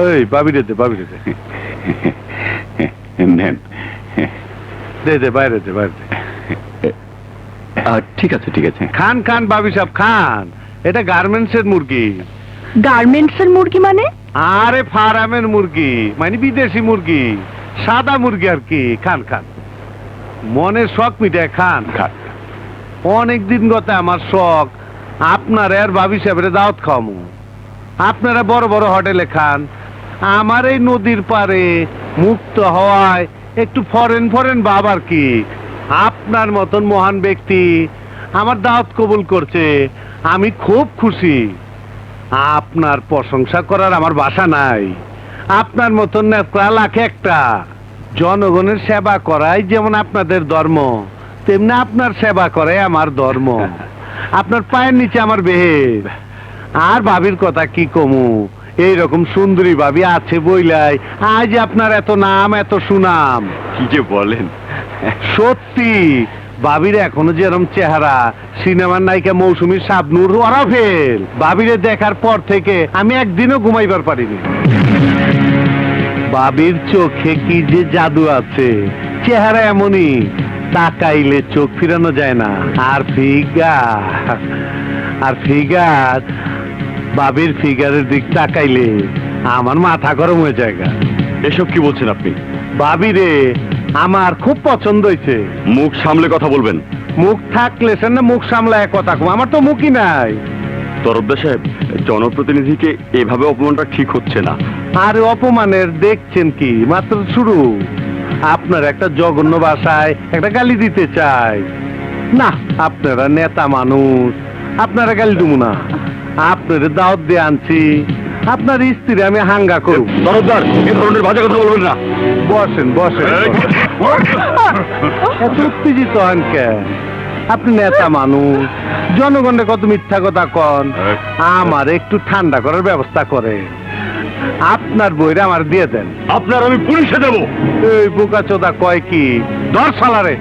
এই ভাবি রে দে, ভাবি রে দে। নেন। দে দে, বাইরে দে, বাইরে দে। ঠিক আছে ঠিক আছে। খান খান ভাবি সাহেব খান, এটা গার্মেন্টস এর মুরগি। গার্মেন্টস এর মুরগি মানে? আরে ফার্মের মুরগি, মানে বিদেশি মুরগি, সাদা মুরগি আর কি। খান খান, মনের শখ মিটায় খান খান। অনেকদিন গত আমার শখ আপনার আর ভাবি সাহেবের দাওয়াত খাওয়ামু। আপনারা বড় বড় হোটেলে খান, আমার এই নদীর পারে মুক্ত হওয়ায় একটু ফরেন ফরেন ভাব আর কি। আপনার মতন মহান ব্যক্তি আমার দাওয়াত কবুল করছে, আমি খুব খুশি। আপনার প্রশংসা করার আমার ভাষা নাই। আপনার মতন নেতা লাখে একটা। জনগণের সেবা করাই যেমন আপনাদের ধর্ম, তেমনি আপনার সেবা করাই আমার ধর্ম। আপনার পায়ের নিচে আমার বেহের। আর ভাবির কথা কি কমু, এইরকম সুন্দরী ভাবি আছে বইলাই আজ আপনার এত নাম এত সুনাম। কি যে বলেন! সত্যি, ভাবির এখনো যেরকম চেহারা, সিনেমার নায়িকা মৌসুমী শাবনূর ওরা ফেল। ভাবিরে দেখার পর থেকে আমি একদিনও ঘুমাইবার পারিনি। ভাবির চোখে কি যে জাদু আছে, চেহারা এমনই, তাকাইলে চোখ ফিরানো যায় না। আর ফিগার, ভাবির ফিগারের দিক তাকাইলে আমার মাথা গরম হয়ে যায়। এসব কি বলছেন আপনি? ভাবিরে আমার খুব পছন্দ হয়েছে। মুখ সামলে কথা বলবেন। মুখ থাকলে সে না মুখ সামলায় কথা কম, আমার তো মুখই নাই। তরফদার সাহেব, জনপ্রতিনিধিকে এভাবে অপমানটা ঠিক হচ্ছে না। আর অপমানের দেখছেন কি, মাত্র শুরু। আপনার একটা জঘন্য ভাষায় একটা গালি দিতে চাই না। আপনারা নেতা মানুষ, আপনারা গালি দেবো না। আপনার দাওয়াত দিয়ে আনছি, আপনার স্ত্রী আমি হাঙ্গা করব। তরফদার, এ ধরনের বাজে কথা বলবেন না। বসেন বসেন। এত উত্তেজিত হন কেন? আপনি নেতা মানুষ, জনগণের কত মিথ্যা কথা কন। আমার একটু ঠান্ডা করার ব্যবস্থা করে আপনার বইরা আমার দিয়ে দেন। আপনার আমি পুলিশে দেবো। এই বোকা চোদা কয় কি, ধর শালারে।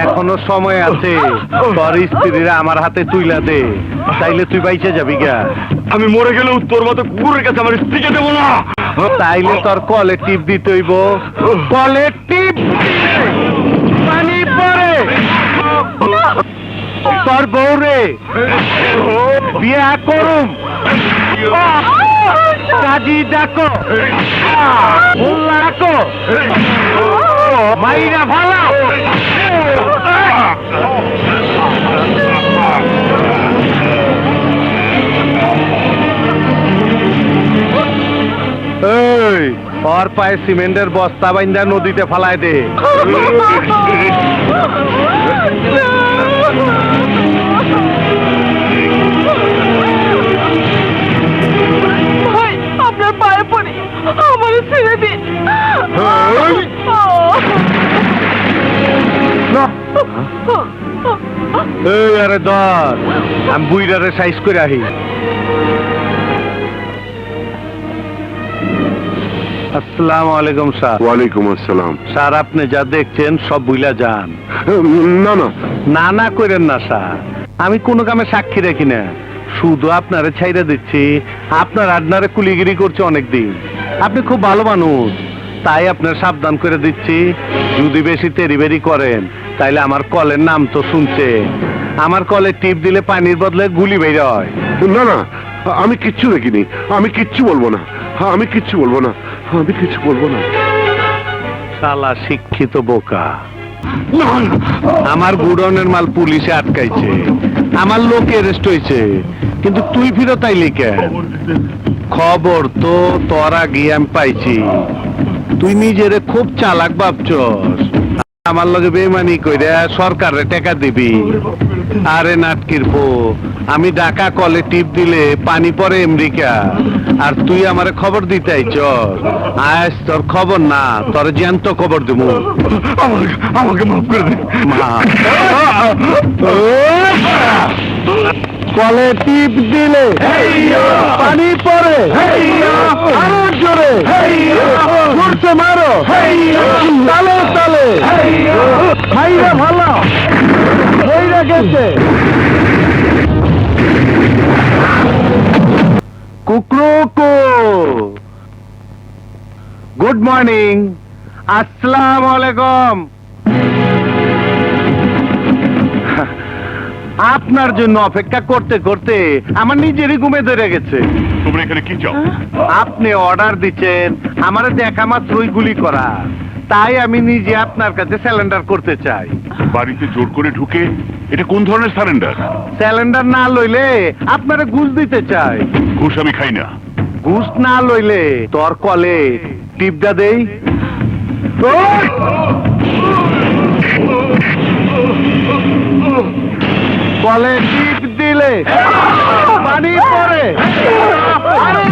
এখনো সময় আছে, তোর স্ত্রীরা আমার হাতে তুইলা দে, তাইলে তুই বাইচে যাবি গা। আমি মরে গেলেও তোর মতো কুকুরের কাছে আমার স্ত্রীকে দেবো না। তাইলে তোর কলে টিপ দিতে হইব। কলে টিপ পানি পরে তোর বউরে বিয়া করুম। কাজী ডাকো, মোল্লা ডাকো, মাইরা ভালো। এই ওর পায়ে সিমেন্টের বস্তা বাইন্দা নদীতে ফালায় দে। ভাই, আপনার পায়ে পড়ি, আমার ছেড়ে দিন। এই আরে ধর, আমি বুইরারে সাইজ করে আহি। আসসালামু আলাইকুম স্যার। ওয়ালাইকুম আসসালাম। স্যার, আপনি যা দেখছেন সব বুইলা যান। না না, না না করেন না স্যার, আমি কোনো কামে সাক্ষী রাখি না, শুধু আপনারে ছাইরা দিচ্ছি। আপনার আডনারে কুলিগিরি করছে অনেকদিন। আপনি খুব ভালো মানুষ, তাই আপনার সাবধান করে দিচ্ছি। যদি বেশি তেরিবেরি করেন তাইলে আমার কলের নাম তো শুনছে। আমার কলে টিপ দিলে পানির বদলে গুলি বের হয়। না না, আমি কিচ্ছু দেখিনি। আমি কিচ্ছু বলবো না, আমি কিচ্ছু বলবো না, আমি কিচ্ছু বলবো না। শালা শিক্ষিত বোকা। আমার গুডাউনের মাল পুলিশে আটকাইছে, আমার লোক অ্যারেস্ট হয়েছে, কিন্তু তুই ফিরত আইলি কেন? খবর তো তোর আগে আমি পাইছি। তুই নিজেরে খুব চালাক ভাবছস, আমার লগে বেমানি কইরা সরকারে টাকা দিবি। আরে নাটকির পো, আমি ঢাকা কলে টিপ দিলে পানি পরে আমেরিকা, আর তুই আমারে খবর দিতে আইছস। আজ তোর খবর না, তোর জ্যান্ত খবর দেবো। আমাকে মাফ করে দে। কলে টিপ দিলে পানি পড়ে আরো জোরে ঘুরছে মারো তালে তালে ভাইরা ভালো হইরা গেছে কুকরুকু গুড মর্নিং আসসালামু আলাইকুম আপনার জন্য অপেক্ষা করতে করতে আমার নিজেরই ঘুমে ধরে গেছে তোমরা এখানে কি চাও? আপনি অর্ডার দিচ্ছেন আমারে দেখা মাত্রই গুলি করা তাই আমি নিজে আপনার কাছে স্যালেন্ডার করতে চাই বাড়িতে জোর করে ঢুকে এটা কোন ধরনের সারেন্ডার? স্যালেন্ডার না লইলে আপনারে ঘুষ দিতে চাই ঘুষ আমি খাই না। ঘুষ না লইলে তোর কলে টিপটা দেই ওই! কলে টিপ দিলে পানি পড়ে আরে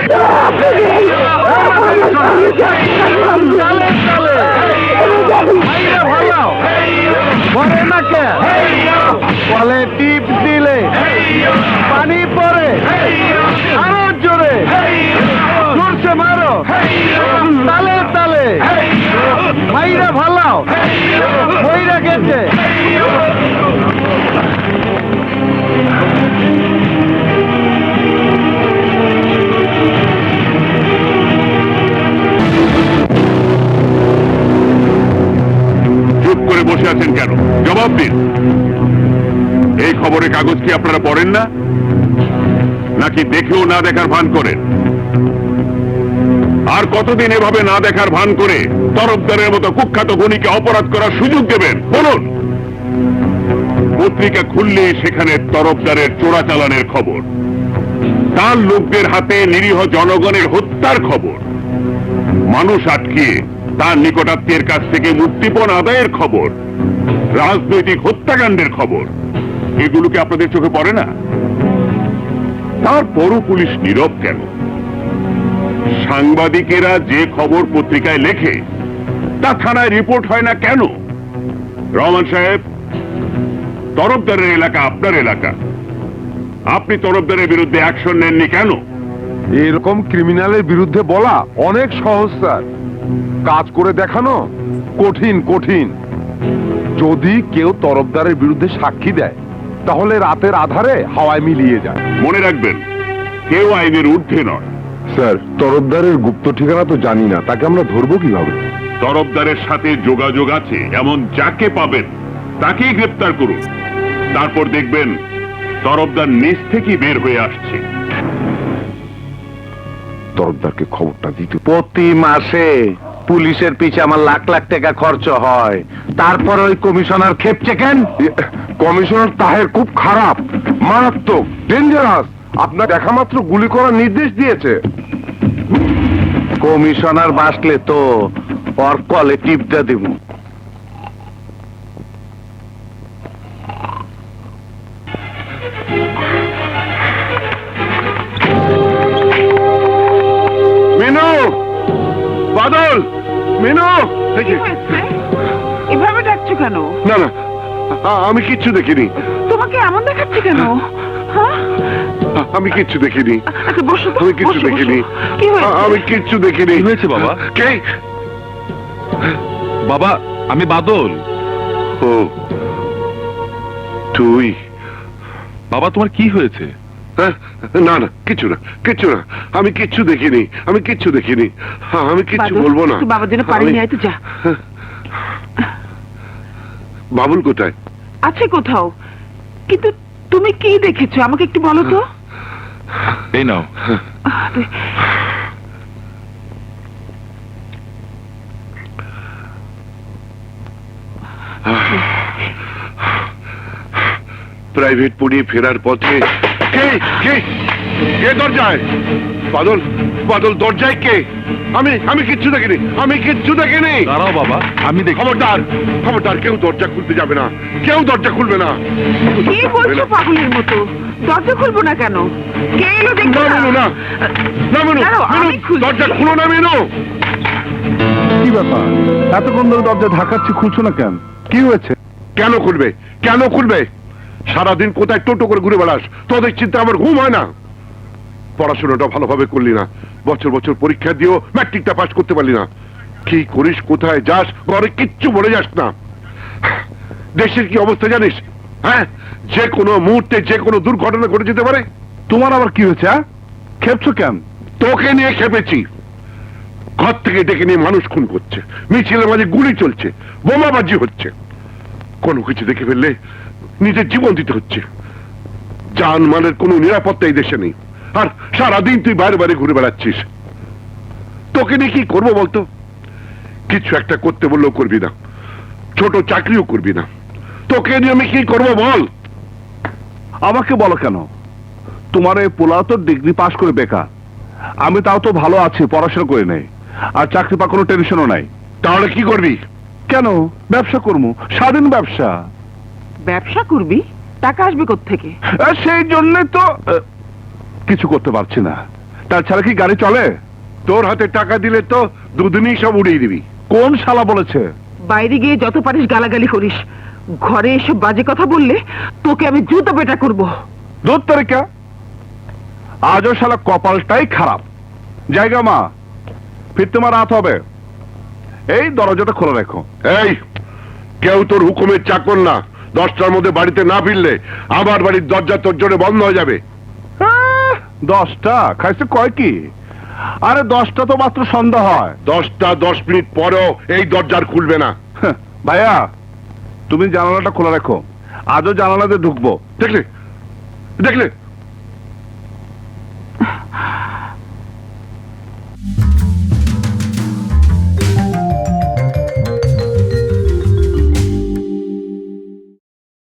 চালে চালে ভাইরা ভালো পড়ে না কে কলে টিপ দিলে পানি পড়ে আরো জোরে জোরসে মারো তালে তালে ভাইরা ভালো বইরা গেছে চুপ করে বসে আছেন কেন? জবাব দিন। এই খবরের কাগজ কি আপনারা পড়েন না, নাকি দেখেও না দেখার ভান করেন? আর কতদিন এভাবে না দেখার ভান করে তরফদারের মতো কুখ্যাত গুণীকে অপরাধ করার সুযোগ দেবেন বলুন? পত্রিকা খুললেই সেখানে তরফদারের চোরাচালানের খবর, তার লোকদের হাতে নিরীহ জনগণের হত্যার খবর, মানুষ আটকিয়ে তার নিকটাত্মীয়ের কাছ থেকে মুক্তিপণ আদায়ের খবর, রাজনৈতিক হত্যাকাণ্ডের খবর। এগুলোকে আপনাদের চোখে পড়ে না? তারপরও পুলিশ নীরব কেন? সাংবাদিকেরা যে খবর পত্রিকায় লেখে তা থানায় রিপোর্ট হয় না কেন? রহমান সাহেব, তরফদারের এলাকা আপনার এলাকা, আপনি তরফদারের বিরুদ্ধে অ্যাকশন নেননি কেন? এরকম ক্রিমিনালের বিরুদ্ধে বলা অনেক সহজ স্যার, কাজ করে দেখানো কঠিন কঠিন। যদি কেউ তরফদারের বিরুদ্ধে সাক্ষী দেয় তাহলে রাতের আধারে হাওয়ায় মিলিয়ে যায়। মনে রাখবেন, কেউ আইনের ঊর্ধ্বে নয়। স্যার, তরফদারের গুপ্ত ঠিকানা তো জানি না, তাকে আমরা ধরবো কিভাবে? তরফদারের সাথে যোগাযোগ আছে এমন যাকে পাবেন তাকেই গ্রেপ্তার করুন। তারপর দেখবেন তরফদার নিজ থেকেই বের হয়ে আসছে। তরফদারকে খবরটা দিতে প্রতি মাসে পুলিশের পিছে আমার লাখ লাখ টাকা খরচ হয়, তারপর ওই কমিশনার খেপছে কেন? কমিশনার তাহের খুব খারাপ, মারাত্মক, ডেঞ্জারাস। আপনার দেখা মাত্র গুলি করার নির্দেশ দিয়েছে। কমিশনার বাসলে তো ওর কলে টিপটা দিব। মিনু, বাদল, মিনু। কি হয়েছে? এভাবে ডাকছো কেন? না না, আমি কিচ্ছু দেখিনি। তোমাকে এমন দেখাচ্ছে কেন? হ্যাঁ? আমি কিচ্ছু দেখিনি। আচ্ছা বসো তো, আমি কিচ্ছু বসো, দেখিনি। বসো। কি হয়েছে? আমি কিচ্ছু দেখিনি। কি হয়েছে বাবা? কে? বাবা, আমি বাদল। ও, তুই? বাবা, তোমার কি হয়েছে? হ্যাঁ? না না, কিচ্ছু না, কিচ্ছু না। আমি কিচ্ছু দেখিনি, আমি কিচ্ছু দেখিনি। আমি কিচ্ছু বাদল, বলবো না। তুই বাবার জন্য পানি নিয়ে আয় তো, যা। বাবুল কোথায়? আছে কোথাও, কিন্তু তুমি কি দেখেছো আমাকে একটু বলো তো। এই নাও। প্রাইভেট পড়িয়ে ফেরার পথে কে কে কে দরজায়? বাদল, বাদল, দরজায় কে? আমি কিচ্ছু দেখিনি, আমি কিচ্ছু দেখিনি। দাঁড়াও বাবা, আমি দেখি। খবরদার, খবরদার, কেউ দরজা খুলতে যাবে না, কেউ দরজা খুলবে না। কি বলছো পাগলের মতো? দরজা খুলবো না কেন? কে এলো দেখো না মিনু, না না মিনু, দাঁড়াও, আমি মিনু, খুলছি। দরজা খুলো না মিনু। কি ব্যাপার? এতক্ষণ ধরে দরজা ঢাকাচ্ছি, খুলছো না কেন? কি হয়েছে? কেন খুলবে, কেন খুলবে? সারাদিন কোথায় টোটো করে ঘুরে বেড়াস, তোদের চিন্তা আমার ঘুম হয় না। পড়াশোনাটা ভালোভাবে করলি না, বছর বছর পরীক্ষা দিয়েও ম্যাট্রিকটা পাস করতে পারলি না। কি করিস, কোথায় যাস, ঘরে কিচ্ছু বলে যাস না। দেশের কি অবস্থা জানিস? হ্যাঁ, যে কোনো মুহূর্তে যে কোনো দুর্ঘটনা ঘটে যেতে পারে। তোমার আবার কি হয়েছে? খেপছো কেন? তোকে নিয়ে খেপেছি। ঘর থেকে ডেকে নিয়ে মানুষ খুন করছে, মিছিলের মাঝে গুলি চলছে, বোমাবাজি হচ্ছে। কোনো কিছু দেখে ফেললে নিজের জীবন দিতে হচ্ছে। জানমালের কোনো নিরাপত্তা এই দেশে নেই, আর সারাদিন তুই বাইরে বাইরে ঘুরে বেড়াচ্ছিস। তোকে নিয়ে কি করবো বলতো? কিছু একটা করতে বললেও করবি না, ছোট চাকরিও করবি না। তোকে নিয়ে আমি কি করবো বল? আমাকে বলো কেন? তোমার এই পোলা তো ডিগ্রি পাস করে বেকার, আমি তাও তো ভালো আছি, পড়াশোনা করে নেই, আর চাকরি পা কোনো টেনশনও নাই। তাহলে কি করবি? কেন? ব্যবসা করবো, স্বাধীন ব্যবসা। ব্যবসা করবি? টাকা আসবে কোত্থেকে? সেই জন্যে তো কিছু করতে পারছি না। তাছাড়া কি গাড়ি চলে? তোর হাতে টাকা দিলে তো দুদিনই সব উড়িয়ে দিবি। কোন শালা বলেছে? বাইরে গিয়ে যত পারিস গালাগালি করিস, ঘরে এসব বাজে কথা বললে তোকে আমি জুতো পেটা করব। দূর তারিকা, আজও শালা কপালটাই খারাপ। জায়গা মা, ফির তোমার রাত হবে, এই দরজাটা খোলা রাখো। এই, কেউ তোর হুকুমের চাকর না। 10টার মধ্যে বাড়িতে না ফিরলে আমার বাড়ির দরজা তোর জন্য বন্ধ হয়ে যাবে। 10টা খাইছে কয় কি? আরে 10টা তো মাত্র সন্ধ্যা হয়। 10টা 10 মিনিট পরেও এই দরজার খুলবে না। ভাইয়া, তুমি জানালাটা খোলা রাখো, আজও জানালাতে ঢুকবো। দেখলে দেখলে